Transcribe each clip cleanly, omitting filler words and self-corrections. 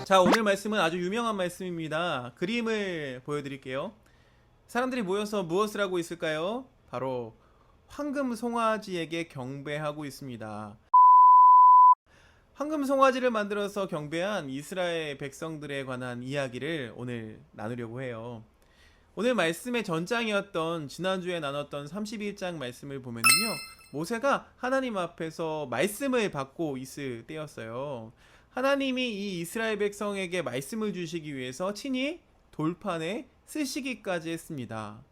자, 오늘 말씀은 아주 유명한 말씀입니다. 그림을 보여드릴게요. 사람들이 모여서 무엇을 하고 있을까요? 바로 황금 송아지에게 경배하고 있습니다. 황금 송아지를 만들어서 경배한 이스라엘 백성들에 관한 이야기를 오늘 나누려고 해요. 오늘 말씀의 전장이었던 지난주에 나눴던 31장 말씀을 보면요, 모세가 하나님 앞에서 말씀을 받고 있을 때였어요. 하나님이 이 이스라엘 백성에게 말씀을 주시기 위해서 친히 돌판에 쓰시기까지 했습니다.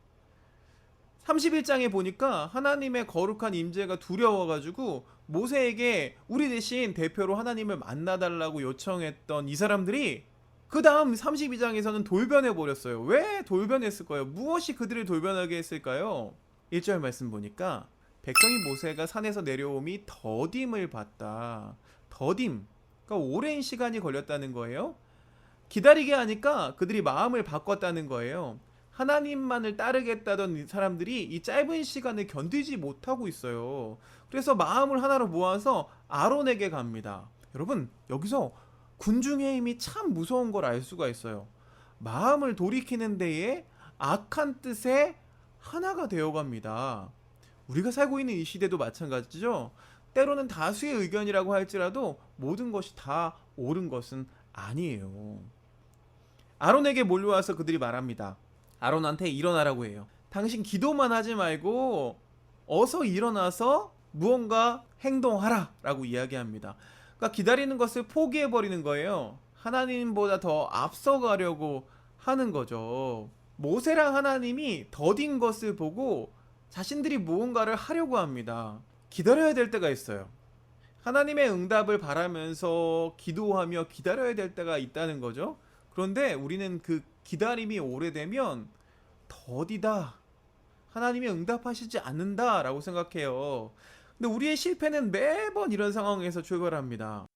31장에 보니까 하나님의 거룩한 임재가 두려워가지고 모세에게 우리 대신 대표로 하나님을 만나달라고 요청했던 이 사람들이 그 다음 32장에서는 돌변해 버렸어요. 왜 돌변했을까요? 무엇이 그들을 돌변하게 했을까요? 1절 말씀 보니까 백성이 모세가 산에서 내려옴이 더딤을 봤다. 더딤, 그러니까 오랜 시간이 걸렸다는 거예요. 기다리게 하니까 그들이 마음을 바꿨다는 거예요. 하나님만을 따르겠다던 사람들이 이 짧은 시간을 견디지 못하고 있어요. 그래서 마음을 하나로 모아서 아론에게 갑니다. 여러분, 여기서 군중의 힘이 참 무서운 걸 알 수가 있어요. 마음을 돌이키는 데에 악한 뜻에 하나가 되어갑니다. 우리가 살고 있는 이 시대도 마찬가지죠. 때로는 다수의 의견이라고 할지라도 모든 것이 다 옳은 것은 아니에요. 아론에게 몰려와서 그들이 말합니다. 아론한테 일어나라고 해요. 당신 기도만 하지 말고 어서 일어나서 무언가 행동하라 라고 이야기합니다. 그러니까 기다리는 것을 포기해버리는 거예요. 하나님보다 더 앞서가려고 하는 거죠. 모세랑 하나님이 더딘 것을 보고 자신들이 무언가를 하려고 합니다. 기다려야 될 때가 있어요. 하나님의 응답을 바라면서 기도하며 기다려야 될 때가 있다는 거죠. 그런데 우리는 그 기다림이 오래되면 더디다, 하나님이 응답하시지 않는다 라고 생각해요. 근데 우리의 실패는 매번 이런 상황에서 출발합니다.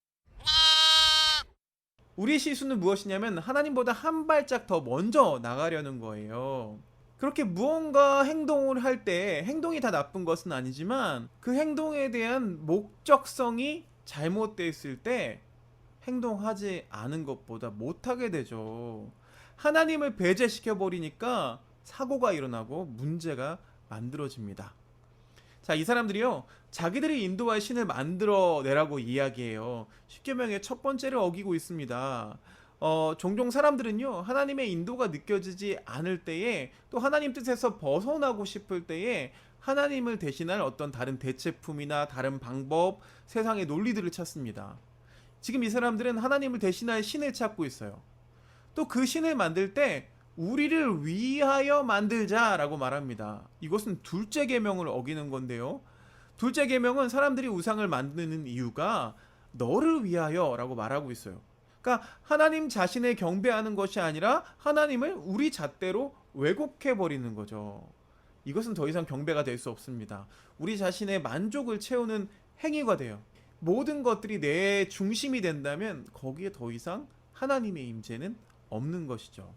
우리의 실수는 무엇이냐면 하나님보다 한 발짝 더 먼저 나가려는 거예요. 그렇게 무언가 행동을 할 때 행동이 다 나쁜 것은 아니지만 그 행동에 대한 목적성이 잘못됐을 때 행동하지 않은 것보다 못하게 되죠. 하나님을 배제시켜 버리니까 사고가 일어나고 문제가 만들어집니다. 자, 이 사람들이요, 자기들이 인도할 신을 만들어내라고 이야기해요. 십계명의 첫 번째를 어기고 있습니다. 종종 사람들은요, 하나님의 인도가 느껴지지 않을 때에, 또 하나님 뜻에서 벗어나고 싶을 때에 하나님을 대신할 어떤 다른 대체품이나 다른 방법, 세상의 논리들을 찾습니다. 지금 이 사람들은 하나님을 대신할 신을 찾고 있어요. 또 그 신을 만들 때 우리를 위하여 만들자라고 말합니다. 이것은 둘째 계명을 어기는 건데요. 둘째 계명은 사람들이 우상을 만드는 이유가 너를 위하여라고 말하고 있어요. 그러니까 하나님 자신을 경배하는 것이 아니라 하나님을 우리 잣대로 왜곡해 버리는 거죠. 이것은 더 이상 경배가 될 수 없습니다. 우리 자신의 만족을 채우는 행위가 돼요. 모든 것들이 내 중심이 된다면 거기에 더 이상 하나님의 임재는 없는 것이죠.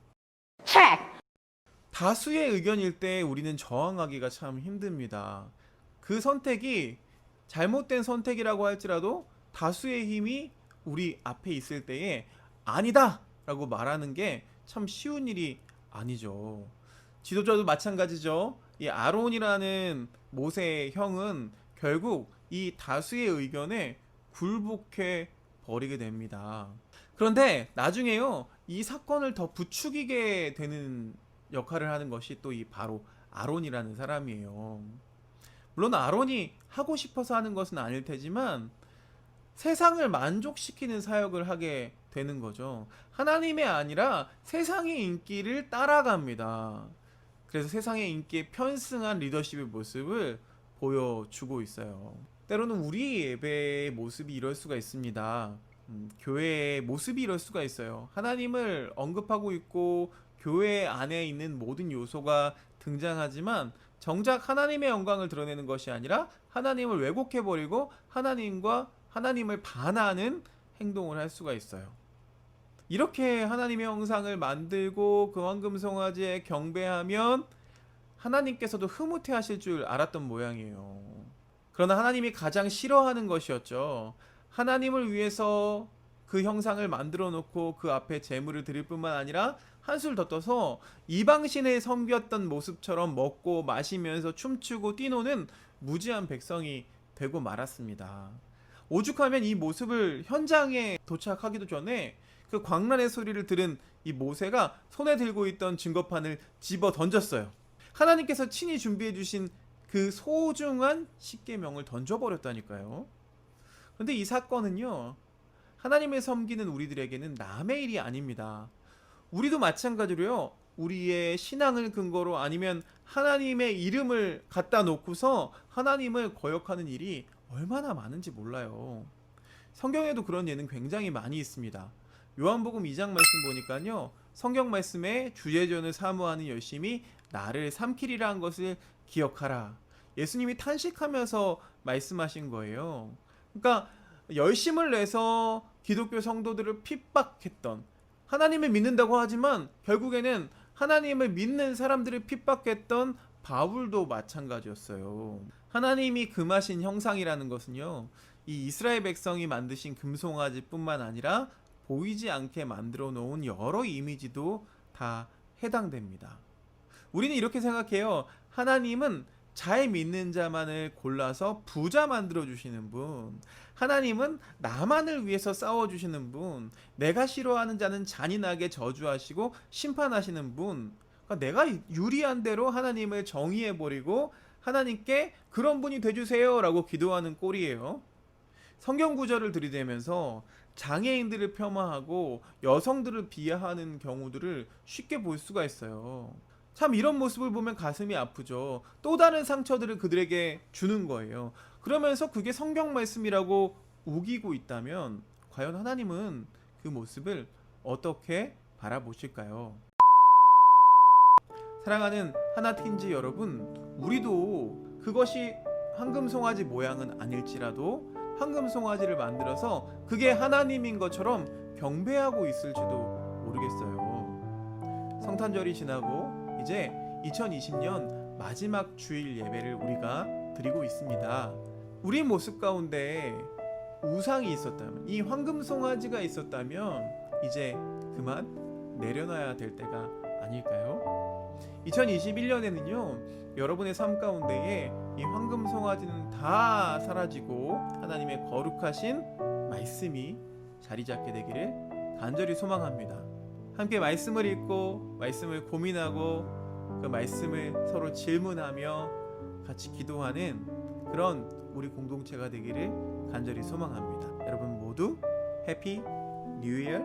다수의 의견일 때 우리는 저항하기가 참 힘듭니다. 그 선택이 잘못된 선택이라고 할지라도 다수의 힘이 우리 앞에 있을 때에 아니다 라고 말하는 게 참 쉬운 일이 아니죠. 지도자도 마찬가지죠. 이 아론이라는 모세의 형은 결국 이 다수의 의견에 굴복해 버리게 됩니다. 그런데 나중에요, 이 사건을 더 부추기게 되는 역할을 하는 것이 또 이 바로 아론이라는 사람이에요. 물론 아론이 하고 싶어서 하는 것은 아닐 테지만 세상을 만족시키는 사역을 하게 되는 거죠. 하나님의 아니라 세상의 인기를 따라갑니다. 그래서 세상의 인기에 편승한 리더십의 모습을 보여주고 있어요. 때로는 우리 예배의 모습이 이럴 수가 있습니다. 교회의 모습이 이럴 수가 있어요. 하나님을 언급하고 있고 교회 안에 있는 모든 요소가 등장하지만 정작 하나님의 영광을 드러내는 것이 아니라 하나님을 왜곡해버리고 하나님을 반하는 행동을 할 수가 있어요. 이렇게 하나님의 형상을 만들고 그 황금 송아지에 경배하면 하나님께서도 흐뭇해 하실 줄 알았던 모양이에요. 그러나 하나님이 가장 싫어하는 것이었죠. 하나님을 위해서 그 형상을 만들어 놓고 그 앞에 제물을 드릴 뿐만 아니라 한술 더 떠서 이방신을 섬겼던 모습처럼 먹고 마시면서 춤추고 뛰노는 무지한 백성이 되고 말았습니다. 오죽하면 이 모습을 현장에 도착하기도 전에 그 광란의 소리를 들은 이 모세가 손에 들고 있던 증거판을 집어 던졌어요. 하나님께서 친히 준비해 주신 그 소중한 십계명을 던져버렸다니까요. 그런데 이 사건은요, 하나님을 섬기는 우리들에게는 남의 일이 아닙니다. 우리도 마찬가지로요, 우리의 신앙을 근거로 아니면 하나님의 이름을 갖다 놓고서 하나님을 거역하는 일이 얼마나 많은지 몰라요. 성경에도 그런 예는 굉장히 많이 있습니다. 요한복음 2장 말씀 보니까요, 성경 말씀에 주제전을 사모하는 열심히 나를 삼키리라 한 것을 기억하라. 예수님이 탄식하면서 말씀하신 거예요. 그러니까 열심을 내서 기독교 성도들을 핍박했던, 하나님을 믿는다고 하지만 결국에는 하나님을 믿는 사람들을 핍박했던 바울도 마찬가지였어요. 하나님이 금하신 형상이라는 것은요, 이 이스라엘 백성이 만드신 금송아지뿐만 아니라 보이지 않게 만들어 놓은 여러 이미지도 다 해당됩니다. 우리는 이렇게 생각해요. 하나님은 잘 믿는 자만을 골라서 부자 만들어 주시는 분, 하나님은 나만을 위해서 싸워 주시는 분, 내가 싫어하는 자는 잔인하게 저주하시고 심판하시는 분, 그러니까 내가 유리한 대로 하나님을 정의해 버리고 하나님께 그런 분이 되주세요 라고 기도하는 꼴이에요. 성경 구절을 들이대면서 장애인들을 폄하하고 여성들을 비하하는 경우들을 쉽게 볼 수가 있어요. 참 이런 모습을 보면 가슴이 아프죠. 또 다른 상처들을 그들에게 주는 거예요. 그러면서 그게 성경 말씀이라고 우기고 있다면 과연 하나님은 그 모습을 어떻게 바라보실까요? 사랑하는 하나틴즈 여러분, 우리도 그것이 황금송아지 모양은 아닐지라도 황금송아지를 만들어서 그게 하나님인 것처럼 경배하고 있을지도 모르겠어요. 성탄절이 지나고 이제 2020년 마지막 주일 예배를 우리가 드리고 있습니다. 우리 모습 가운데 우상이 있었다면, 이 황금송아지가 있었다면 이제 그만 내려놔야 될 때가 아닐까요? 2021년에는요, 여러분의 삶 가운데에 이 황금송아지는 다 사라지고 하나님의 거룩하신 말씀이 자리 잡게 되기를 간절히 소망합니다. 함께 말씀을 읽고 말씀을 고민하고 그 말씀을 서로 질문하며 같이 기도하는 그런 우리 공동체가 되기를 간절히 소망합니다. 여러분 모두 해피 뉴 이어.